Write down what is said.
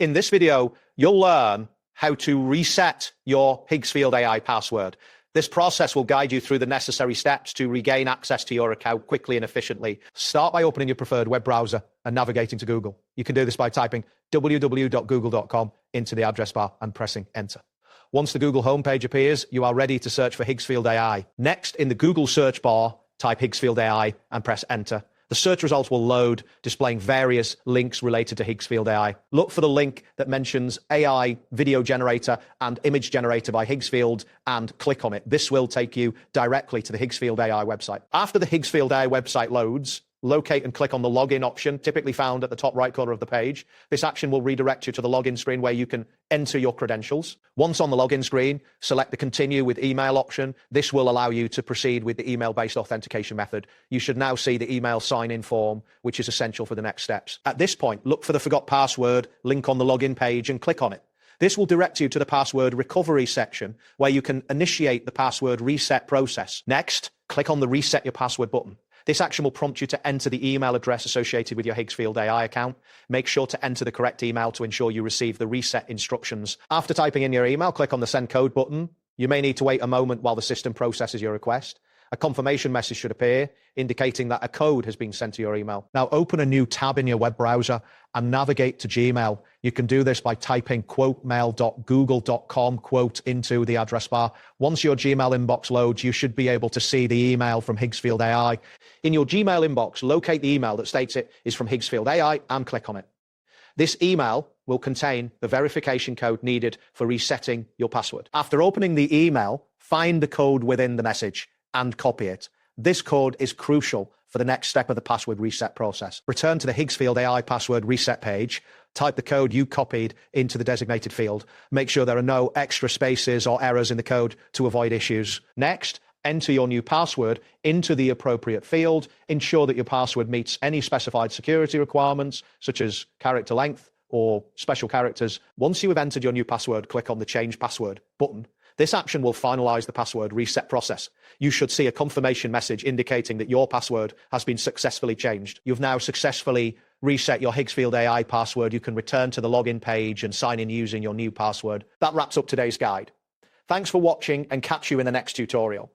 In this video, you'll learn how to reset your Higgsfield AI password. This process will guide you through the necessary steps to regain access to your account quickly and efficiently. Start by opening your preferred web browser and navigating to Google. You can do this by typing www.google.com into the address bar and pressing enter. Once the Google homepage appears, you are ready to search for Higgsfield AI. Next, in the Google search bar, type Higgsfield AI and press enter. The search results will load, displaying various links related to Higgsfield AI. Look for the link that mentions AI video generator and image generator by Higgsfield and click on it. This will take you directly to the Higgsfield AI website. After the Higgsfield AI website loads, locate and click on the login option, typically found at the top right corner of the page. This action will redirect you to the login screen where you can enter your credentials. Once on the login screen, select the continue with email option. This will allow you to proceed with the email-based authentication method. You should now see the email sign-in form, which is essential for the next steps. At this point, look for the forgot password link on the login page and click on it. This will direct you to the password recovery section where you can initiate the password reset process. Next, click on the reset your password button. This action will prompt you to enter the email address associated with your Higgsfield AI account. Make sure to enter the correct email to ensure you receive the reset instructions. After typing in your email, click on the send code button. You may need to wait a moment while the system processes your request. A confirmation message should appear, indicating that a code has been sent to your email. Now open a new tab in your web browser and navigate to Gmail. You can do this by typing mail.google.com into the address bar. Once your Gmail inbox loads, you should be able to see the email from Higgsfield AI. In your Gmail inbox, locate the email that states it is from Higgsfield AI and click on it. This email will contain the verification code needed for resetting your password. After opening the email, find the code within the message and copy it. This code is crucial for the next step of the password reset process. Return to the Higgsfield AI password reset page, type the code you copied into the designated field. Make sure there are no extra spaces or errors in the code to avoid issues. Next, enter your new password into the appropriate field. Ensure that your password meets any specified security requirements, such as character length or special characters. Once you have entered your new password, click on the Change Password button. This action will finalize the password reset process. You should see a confirmation message indicating that your password has been successfully changed. You've now successfully reset your Higgsfield AI password. You can return to the login page and sign in using your new password. That wraps up today's guide. Thanks for watching and catch you in the next tutorial.